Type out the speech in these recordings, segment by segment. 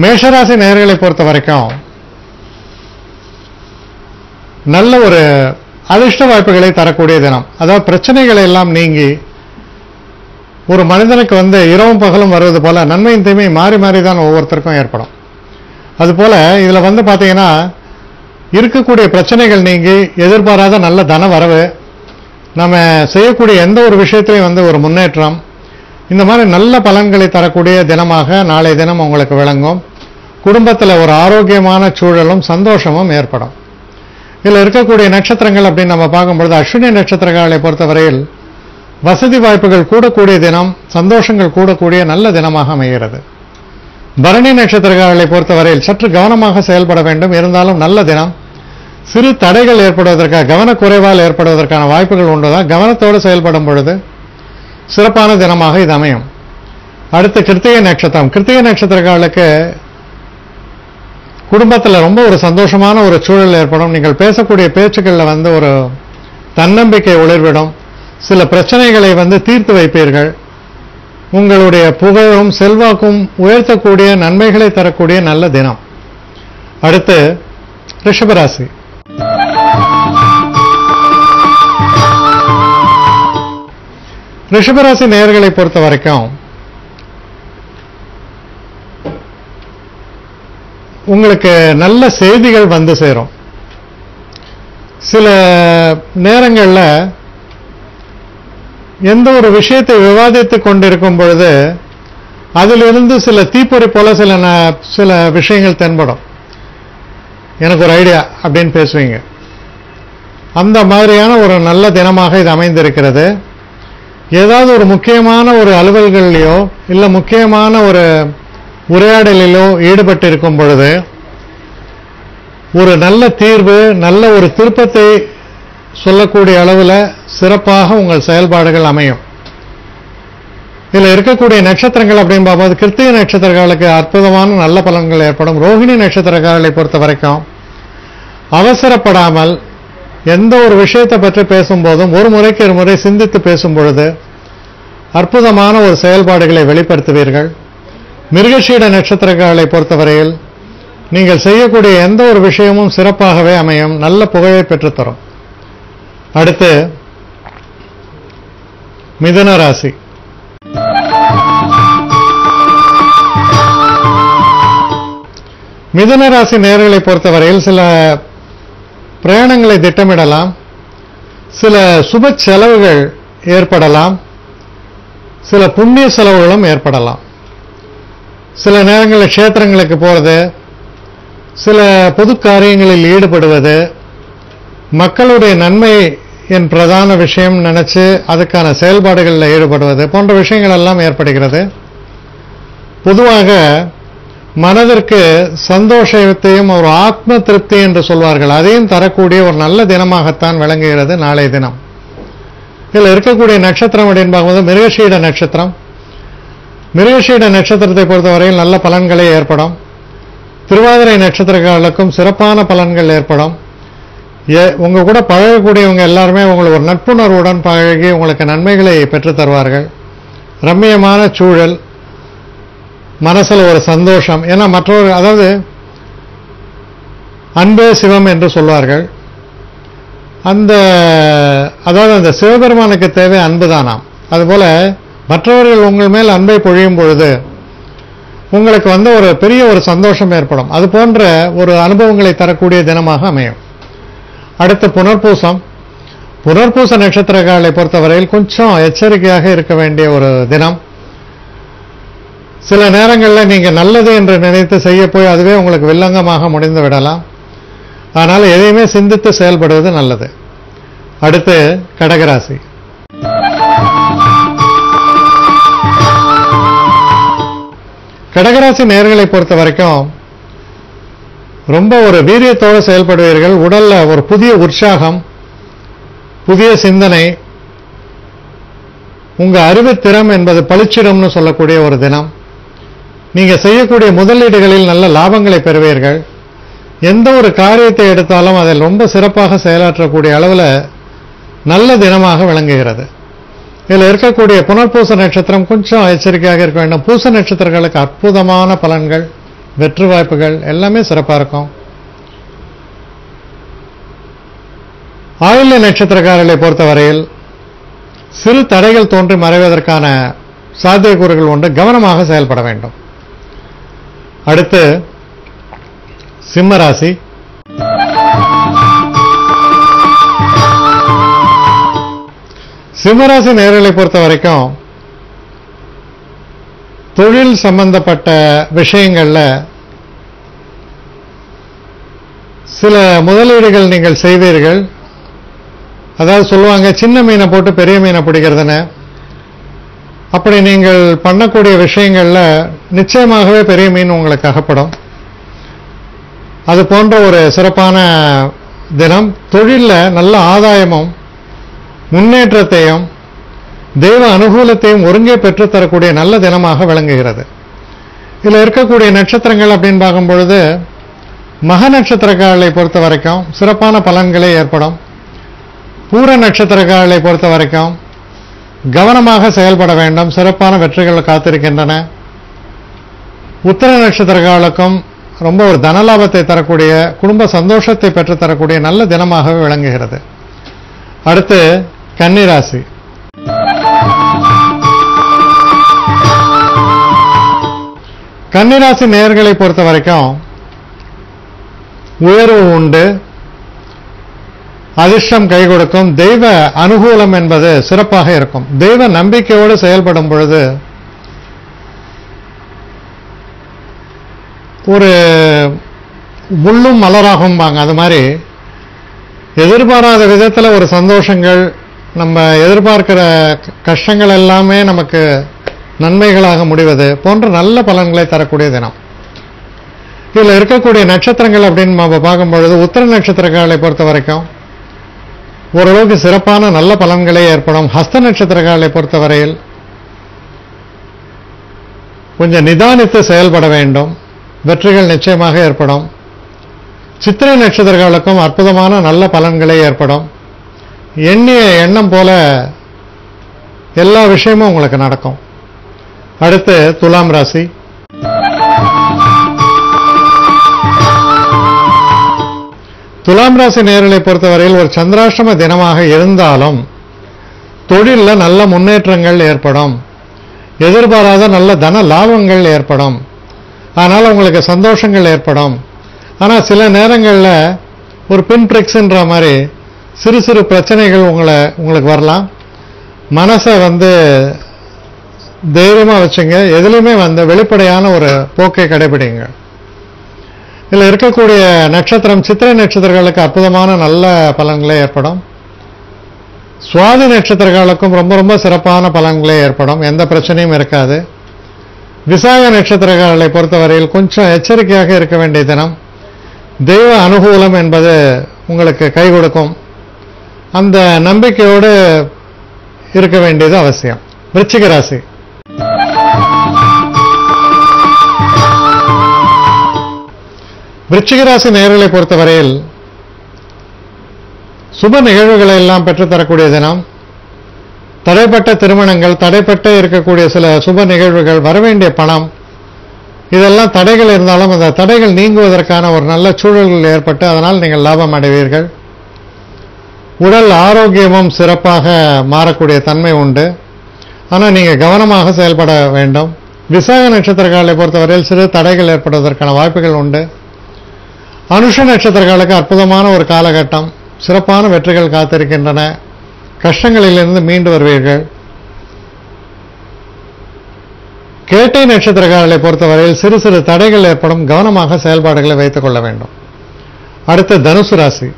மேஷராசி நேயர்களை பொறுத்த வரைக்கும் நல்ல ஒரு அதிர்ஷ்ட வாய்ப்புகளை தரக்கூடிய தினம். அதாவது பிரச்சனைகளை எல்லாம் நீங்கி ஒரு மனிதனுக்கு இரவும் பகலும் வருவது போல நன்மையின் தீமை மாறி மாறி தான் ஒவ்வொருத்தருக்கும் ஏற்படும். அதுபோல இதுல பாத்தீங்கன்னா இருக்கக்கூடிய பிரச்சனைகள் நீங்கி எதிர்பாராத நல்ல தன வரவு, நம்ம செய்யக்கூடிய எந்த ஒரு விஷயத்திலையும் ஒரு முன்னேற்றம், இந்த மாதிரி நல்ல பலன்களை தரக்கூடிய தினமாக நாளைய தினம் உங்களுக்கு விளங்கும். குடும்பத்தில் ஒரு ஆரோக்கியமான சூழலும் சந்தோஷமும் ஏற்படும். இதில் இருக்கக்கூடிய நட்சத்திரங்கள் அப்படின்னு நம்ம பார்க்கும்பொழுது அஸ்வினி நட்சத்திரங்களை பொறுத்தவரையில் வசதி வாய்ப்புகள் கூடக்கூடிய தினம், சந்தோஷங்கள் கூடக்கூடிய நல்ல தினமாக அமைகிறது. பரணி நட்சத்திரங்களை பொறுத்தவரையில் சற்று கவனமாக செயல்பட வேண்டும், இருந்தாலும் நல்ல தினம். சிறு தடைகள் ஏற்படுவதற்காக கவனக்குறைவால் ஏற்படுவதற்கான வாய்ப்புகள் உண்டுதான். கவனத்தோடு செயல்படும் பொழுது சிறப்பான தினமாக இது அமையும். அடுத்து கிருத்திகை நட்சத்திரம். கிருத்திகை நட்சத்திரங்களுக்கு குடும்பத்தில் ரொம்ப ஒரு சந்தோஷமான ஒரு சூழல் ஏற்படும். நீங்கள் பேசக்கூடிய பேச்சுக்களில் ஒரு தன்னம்பிக்கை ஒளிர்விடும். சில பிரச்சனைகளை தீர்த்து வைப்பீர்கள். உங்களுடைய புகழும் செல்வாக்கும் உயர்த்தக்கூடிய நன்மைகளை தரக்கூடிய நல்ல தினம். அடுத்து ரிஷபராசி. ரிஷபராசி நேயர்களை பொறுத்த வரைக்கும் உங்களுக்கு நல்ல செய்திகள் சேரும். சில நேரங்களில் எந்த ஒரு விஷயத்தை விவாதித்துக் கொண்டிருக்கும் பொழுது அதிலிருந்து சில தீப்பொறி போல சில விஷயங்கள் தென்படும். எனக்கு ஒரு ஐடியா அப்படின்னு பேசுவீங்க. அந்த மாதிரியான ஒரு நல்ல தினமாக இது அமைந்திருக்கிறது. ஏதாவது ஒரு முக்கியமான ஒரு அலுவல்களிலோ இல்லை முக்கியமான ஒரு உரையாடலிலோ ஈடுபட்டு இருக்கும் பொழுது ஒரு நல்ல தீர்வு, நல்ல ஒரு திருப்பத்தை சொல்லக்கூடிய அளவில் சிறப்பாக உங்கள் செயல்பாடுகள் அமையும். இதில் இருக்கக்கூடிய நட்சத்திரங்கள் அப்படின்னு பார்க்கும்போது கிருத்திகை நட்சத்திரங்களுக்கு அற்புதமான நல்ல பலன்கள் ஏற்படும். ரோஹிணி நட்சத்திரங்களை பொறுத்த வரைக்கும் அவசரப்படாமல் எந்த ஒரு விஷயத்தை பற்றி பேசும்போதும் ஒரு முறைக்கு ஒரு முறை சிந்தித்து பேசும் பொழுது அற்புதமான ஒரு செயல்பாடுகளை வெளிப்படுத்துவீர்கள். மிருகசீட நட்சத்திரங்களை பொறுத்தவரையில் நீங்கள் செய்யக்கூடிய எந்த ஒரு விஷயமும் சிறப்பாகவே அமையும், நல்ல புகழை பெற்றுத்தரும். அடுத்து மிதுன ராசி. மிதுன ராசி நேயர்களை பொறுத்தவரையில் சில பிரயாணங்களை திட்டமிடலாம், சில சுப செலவுகள் ஏற்படலாம், சில புண்ணிய செலவுகளும் ஏற்படலாம். சில நேரங்களில் க்ஷேத்திரங்களுக்கு போறது, சில பொது காரியங்களில் ஈடுபடுவது, மக்களுடைய நன்மை என் பிரதான விஷயம் நினைச்சு அதுக்கான செயல்பாடுகளில் ஈடுபடுவது போன்ற விஷயங்கள் எல்லாம் ஏற்படுகிறது. பொதுவாக மனதிற்கு சந்தோஷத்தையும் ஒரு ஆத்ம திருப்தி என்று சொல்வார்கள், அதையும் தரக்கூடிய ஒரு நல்ல தினமாகத்தான் விளங்குகிறது நாளைய தினம். இதில் இருக்கக்கூடிய நட்சத்திரம் அப்படின்னு பார்க்கும்போது மிருகசீட நட்சத்திரம். மிருகசீட நட்சத்திரத்தை பொறுத்தவரையில் நல்ல பலன்களே ஏற்படும். திருவாதிரை நட்சத்திரங்களுக்கும் சிறப்பான பலன்கள் ஏற்படும். உங்க கூட பழகக்கூடியவங்க எல்லாருமே உங்களுக்கு ஒரு நட்புணர்வுடன் பழகி உங்களுக்கு நன்மைகளை பெற்றுத் தருவார்கள். ரம்மியமான சூழல், மனசுல ஒரு சந்தோஷம். ஏன்னா மற்றவர்கள் அதாவது அன்பே சிவம் என்று சொல்வார்கள். அதாவது அந்த சிவபெருமானுக்கு தேவை அன்புதானாம். அதுபோல மற்றவர்கள் உங்கள் மேல் அன்பை பொழியும் பொழுது உங்களுக்கு ஒரு பெரிய ஒரு சந்தோஷம் ஏற்படும். அது போன்ற ஒரு அனுபவங்களை தரக்கூடிய தினமாக அமையும். அடுத்து புனர்பூசம். புனர்பூச நட்சத்திரங்களை பொறுத்தவரையில் கொஞ்சம் எச்சரிக்கையாக இருக்க வேண்டிய ஒரு தினம். சில நேரங்களில் நீங்க நல்லது என்று நினைத்து செய்ய போய் அதுவே உங்களுக்கு வில்லங்கமாக முடிந்து விடலாம். அதனால எதையுமே சிந்தித்து செயல்படுவது நல்லது. அடுத்து கடகராசி. கடகராசி நேயர்களை பொறுத்த வரைக்கும் ரொம்ப ஒரு வீரியத்தோடு செயல்படுவீர்கள். உடல்ல ஒரு புதிய உற்சாகம், புதிய சிந்தனை, உங்க அறிவுத்திறம் என்பது பளிச்சிடும்னு சொல்லக்கூடிய ஒரு தினம். நீங்க செய்யக்கூடிய முதலீடுகளில் நல்ல லாபங்களை பெறுவீர்கள். எந்த ஒரு காரியத்தை எடுத்தாலும் அதில் ரொம்ப சிறப்பாக செயலாற்றக்கூடிய அளவில் நல்ல தினமாக விளங்குகிறது. இதில் இருக்கக்கூடிய புனர்பூச நட்சத்திரம் கொஞ்சம் எச்சரிக்கையாக இருக்க வேண்டும். பூச நட்சத்திரங்களுக்கு அற்புதமான பலன்கள், வெற்றி வாய்ப்புகள் எல்லாமே சிறப்பாக இருக்கும். ஆயில்ய நட்சத்திரக்காரர்களை பொறுத்தவரையில் சிறு தடைகள் தோன்றி மறைவதற்கான சாத்தியக்கூறுகள் உண்டு. கவனமாக செயல்பட வேண்டும். அடுத்து சிம்மராசி. சிம்மராசி நேயர்களை பொறுத்த வரைக்கும் தொழில் சம்பந்தப்பட்ட விஷயங்கள்ல சில முதலீடுகள் நீங்கள் செய்வீர்கள். அதாவது சொல்லுவாங்க, சின்ன மீனை போட்டு பெரிய மீனை பிடிக்கிறதுன்னு. அப்படி நீங்கள் பண்ணக்கூடிய விஷயங்கள்ல நிச்சயமாகவே பெரிய மீன் உங்களுக்கு அகப்படும். அது போன்ற ஒரு சிறப்பான தினம். தொழிலில் நல்ல ஆதாயமும் முன்னேற்றத்தையும் தெய்வ அனுகூலத்தையும் ஒருங்கே பெற்றுத்தரக்கூடிய நல்ல தினமாக விளங்குகிறது. இதில் இருக்கக்கூடிய நட்சத்திரங்கள் அப்படின்னு பார்க்கும் பொழுது மக நட்சத்திரக்காரர்களை பொறுத்த வரைக்கும் சிறப்பான பலன்களே ஏற்படும். பூர நட்சத்திரக்காரர்களை பொறுத்த வரைக்கும் கவனமாக செயல்பட வேண்டும். சிறப்பான வெற்றிகள் காத்திருக்கின்றன. உத்தர நட்சத்திரக்காரர்களுக்கும் ரொம்ப ஒரு தனலாபத்தை தரக்கூடிய, குடும்ப சந்தோஷத்தை பெற்றுத்தரக்கூடிய நல்ல தினமாகவே விளங்குகிறது. அடுத்து கன்னிராசி. கன்னிராசி நேயர்களை பொறுத்த வரைக்கும் உயர்வு உண்டு, அதிர்ஷ்டம் கை கொடுக்கும், தெய்வ அனுகூலம் என்பது சிறப்பாக இருக்கும். தெய்வ நம்பிக்கையோடு செயல்படும் பொழுது ஒரு முள்ளும் மலராகும்பாங்க. அது மாதிரி எதிர்பாராத விதத்தில் ஒரு சந்தோஷங்கள், நம்ம எதிர்பார்க்கிற கஷ்டங்கள் எல்லாமே நமக்கு நன்மைகளாக முடிவது போன்ற நல்ல பலன்களை தரக்கூடிய தினம். இதில் இருக்கக்கூடிய நட்சத்திரங்கள் அப்படின்னு நம்ம பார்க்கும்பொழுது உத்தர நட்சத்திரக்காரர்களை பொறுத்த வரைக்கும் ஓரளவுக்கு சிறப்பான நல்ல பலன்களே ஏற்படும். ஹஸ்த நட்சத்திரக்காரர்களை பொறுத்தவரையில் கொஞ்சம் நிதானித்து செயல்பட வேண்டும். வெற்றிகள் நிச்சயமாக ஏற்படும். சித்திரை நட்சத்திரங்களுக்கும் அற்புதமான நல்ல பலன்களே ஏற்படும். எண்ணிய எண்ணம் போல எல்லா விஷயமும் உங்களுக்கு நடக்கும். அடுத்து துலாம் ராசி. துலாம் ராசி நேயர்களை பொறுத்தவரையில் ஒரு சந்திராஷ்டம தினமாக இருந்தாலும் தொழிலில் நல்ல முன்னேற்றங்கள் ஏற்படும். எதிர்பாராத நல்ல தன லாபங்கள் ஏற்படும். அதனால் உங்களுக்கு சந்தோஷங்கள் ஏற்படும். ஆனால் சில நேரங்களில் ஒரு பின் பிரிக்ஸ்ன்ற மாதிரி சிறு சிறு பிரச்சனைகள் உங்களுக்கு வரலாம். மனசை தைரியமாக வச்சுங்க. எதுலையுமே வெளிப்படையான ஒரு போக்கை கடைபிடிங்க. இதில் இருக்கக்கூடிய நட்சத்திரம் சித்திரை நட்சத்திரங்களுக்கு அற்புதமான நல்ல பலன்களே ஏற்படும். சுவாதி நட்சத்திரங்களுக்கும் ரொம்ப ரொம்ப சிறப்பான பலன்களே ஏற்படும். எந்த பிரச்சனையும் இருக்காது. விசாக நட்சத்திரங்களை பொறுத்தவரையில் கொஞ்சம் எச்சரிக்கையாக இருக்க வேண்டிய தினம். தெய்வ அனுகூலம் என்பது உங்களுக்கு கை கொடுக்கும். அந்த நம்பிக்கையோடு இருக்க வேண்டியது அவசியம். விருச்சிக ராசி. விருச்சிக ராசி நேயர்களை பொறுத்தவரையில் சுப நிகழ்வுகளை எல்லாம் பெற்றுத்தரக்கூடிய தினம். தடைப்பட்ட திருமணங்கள், தடைப்பட்ட இருக்கக்கூடிய சில சுப நிகழ்வுகள், வரவேண்டிய பணம், இதெல்லாம் தடைகள் இருந்தாலும் அந்த தடைகள் நீங்குவதற்கான ஒரு நல்ல சூழல்கள் ஏற்பட்டு அதனால் நீங்கள் லாபம் அடைவீர்கள். உடல் ஆரோக்கியமும் சிறப்பாக மாறக்கூடிய தன்மை உண்டு. ஆனால் நீங்கள் கவனமாக செயல்பட வேண்டும். விசாக நட்சத்திரக்காரர்களை பொறுத்தவரையில் சிறு தடைகள் ஏற்படுவதற்கான வாய்ப்புகள் உண்டு. அனுஷ நட்சத்திரக்காரர்களுக்கு அற்புதமான ஒரு காலகட்டம். சிறப்பான வெற்றிகள் காத்திருக்கின்றன. கஷ்டங்களிலிருந்து மீண்டு வருவீர்கள். கேட்டை நட்சத்திரக்காரர்களை பொறுத்தவரையில் சிறு சிறு தடைகள் ஏற்படும். கவனமாக செயல்பாடுகளை வைத்துக் கொள்ள வேண்டும். அடுத்து தனுசு ராசி.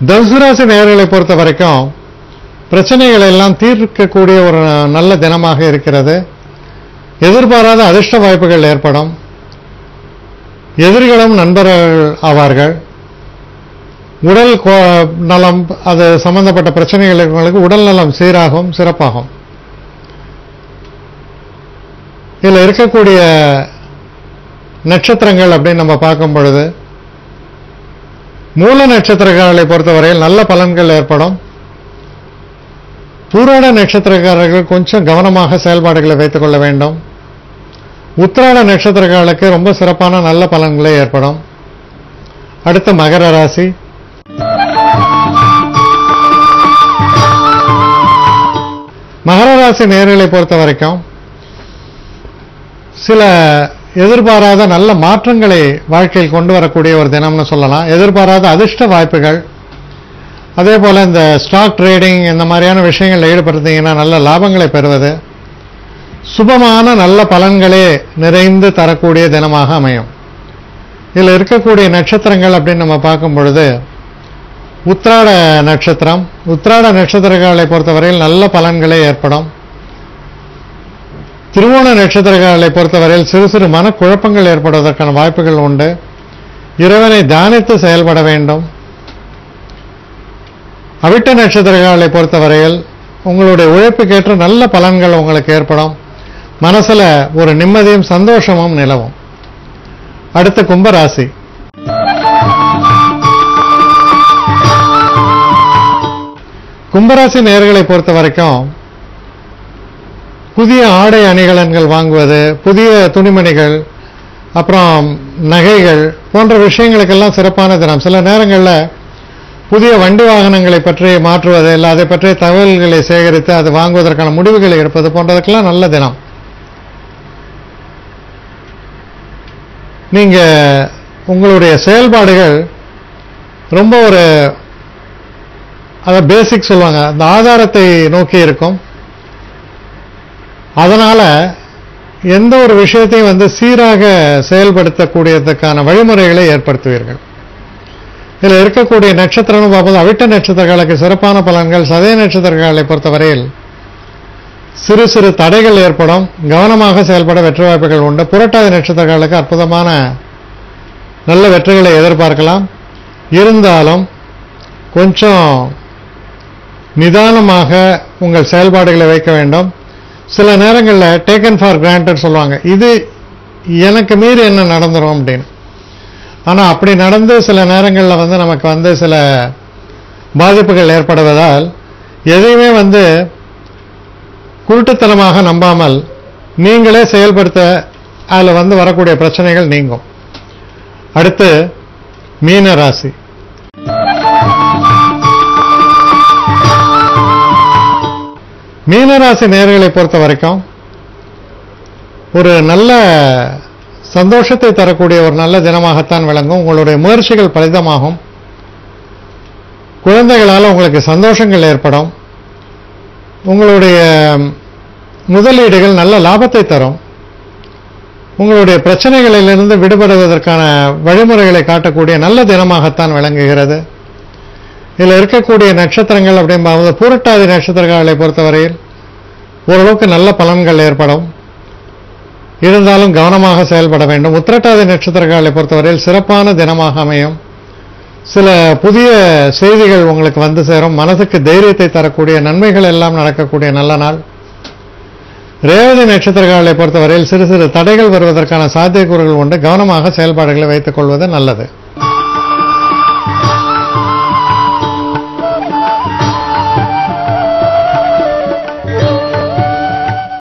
தனுசு ராசி நேயர்களை பொறுத்த வரைக்கும் பிரச்சனைகளை எல்லாம் தீர்க்கக்கூடிய ஒரு நல்ல தினமாக இருக்கிறது. எதிர்பாராத அதிர்ஷ்ட வாய்ப்புகள் ஏற்படும். எதிரிகளும் நண்பர்கள் ஆவார்கள். உடல் நலம், அது சம்பந்தப்பட்ட பிரச்சனைகளுக்கு உடல் நலம் சீராகும், சிறப்பாகும். இதில் இருக்கக்கூடிய நட்சத்திரங்கள் அப்படின்னு நம்ம பார்க்கும் பொழுது மூல நட்சத்திரங்களை பொறுத்தவரையில் நல்ல பலன்கள் ஏற்படும். பூராட நட்சத்திரக்காரர்கள் கொஞ்சம் கவனமாக செயல்பாடுகளை வைத்துக் கொள்ள வேண்டும். உத்திராட நட்சத்திரக்காரர்களுக்கு ரொம்ப சிறப்பான நல்ல பலன்களே ஏற்படும். அடுத்து மகர ராசி. மகர ராசி நேயர்களை பொறுத்த வரைக்கும் சில எதிர்பாராத நல்ல மாற்றங்களை வாழ்க்கையில் கொண்டு வரக்கூடிய ஒரு தினம்னு சொல்லலாம். எதிர்பாராத அதிர்ஷ்ட வாய்ப்புகள், அதே போல இந்த ஸ்டாக் ட்ரேடிங் இந்த மாதிரியான விஷயங்களில் ஈடுபடுத்தீங்கன்னா நல்ல லாபங்களை பெறுவது, சுபமான நல்ல பலன்களே நிறைந்து தரக்கூடிய தினமாக அமையும். இதில் இருக்கக்கூடிய நட்சத்திரங்கள் அப்படின்னு நம்ம பார்க்கும் பொழுது உத்திராட நட்சத்திரம். உத்திராட நட்சத்திரங்களை பொறுத்தவரையில் நல்ல பலன்களே ஏற்படும். திருவோண நட்சத்திரங்களை பொறுத்தவரையில் சிறு சிறு மனக்குழப்பங்கள் ஏற்படுவதற்கான வாய்ப்புகள் உண்டு. இறைவனை தியானித்து செயல்பட வேண்டும். அவிட்ட நட்சத்திரங்களை பொறுத்தவரையில் உங்களுடைய உழைப்புக்கேற்ற நல்ல பலன்கள் உங்களுக்கு ஏற்படும். மனசுல ஒரு நிம்மதியும் சந்தோஷமும் நிலவும். அடுத்த கும்பராசி. கும்பராசி நேயர்களை பொறுத்த வரைக்கும் புதிய ஆடை அணிகலன்கள் வாங்குவது, புதிய துணிமணிகள், அப்புறம் நகைகள் போன்ற விஷயங்களுக்கெல்லாம் சிறப்பான தினம். சில நேரங்களில் புதிய வண்டி வாகனங்களை பற்றி மாற்றுவது, இல்லை அதை பற்றிய தகவல்களை சேகரித்து அது வாங்குவதற்கான முடிவுகளை எடுப்பது போன்றதுக்கெல்லாம் நல்ல தினம். நீங்க உங்களுடைய செயல்பாடுகள் ரொம்ப ஒரு பேசிக் சொல்லுவாங்க, அந்த ஆதாரத்தை நோக்கி இருக்கும். அதனால எந்த ஒரு விஷயத்தையும் சீராக செயல்படுத்தக்கூடியதுக்கான வழிமுறைகளை ஏற்படுத்துவீர்கள். இதில் இருக்கக்கூடிய நட்சத்திரம்னு பார்ப்பது அவிட்ட நட்சத்திரங்களுக்கு சிறப்பான பலன்கள். சதய நட்சத்திரங்களை பொறுத்தவரையில் சிறு சிறு தடைகள் ஏற்படும். கவனமாக செயல்பட வெற்றி வாய்ப்புகள் உண்டு. புரட்டாதி நட்சத்திரங்களுக்கு அற்புதமான நல்ல வெற்றிகளை எதிர்பார்க்கலாம். இருந்தாலும் கொஞ்சம் நிதானமாக உங்கள் செயல்பாடுகளை வைக்க வேண்டும். சில நேரங்களில் டேக்கன் ஃபார் கிராண்டட் சொல்லுவாங்க, இது எனக்கு மீறி என்ன நடந்துரும் அப்படின்னு. ஆனால் அப்படி நடந்து சில நேரங்களில் நமக்கு சில பாதிப்புகள் ஏற்படுவதால் எதையுமே குருட்டுத்தனமாக நம்பாமல் நீங்களே செயல்படுத்த அதில் வரக்கூடிய பிரச்சனைகள் நீங்கும். அடுத்து மீன ராசி. மீனராசி நேயர்களை பொறுத்த வரைக்கும் ஒரு நல்ல சந்தோஷத்தை தரக்கூடிய ஒரு நல்ல தினமாகத்தான் விளங்கும். உங்களுடைய முயற்சிகள் பலிதமாகும். குழந்தைகளால் உங்களுக்கு சந்தோஷங்கள் ஏற்படும். உங்களுடைய முதலீடுகள் நல்ல லாபத்தை தரும். உங்களுடைய பிரச்சனைகளிலிருந்து விடுபடுவதற்கான வழிமுறைகளை காட்டக்கூடிய நல்ல தினமாகத்தான் விளங்குகிறது. இதில் இருக்கக்கூடிய நட்சத்திரங்கள் அப்படிங்கும்போது பூரட்டாதி நட்சத்திரங்களை பொறுத்தவரையில் ஓரளவுக்கு நல்ல பலன்கள் ஏற்படும். இருந்தாலும் கவனமாக செயல்பட வேண்டும். உத்திரட்டாதி நட்சத்திரங்களை பொறுத்தவரையில் சிறப்பான தினமாக அமையும். சில புதிய செய்திகள் உங்களுக்கு சேரும். மனதுக்கு தைரியத்தை தரக்கூடிய நன்மைகள் எல்லாம் நடக்கக்கூடிய நல்ல நாள். ரேவதி நட்சத்திரங்களை பொறுத்தவரையில் சிறு சிறு தடைகள் வருவதற்கான சாத்தியக்கூறுகள் உண்டு. கவனமாக செயல்பாடுகளை வைத்துக் கொள்வது நல்லது.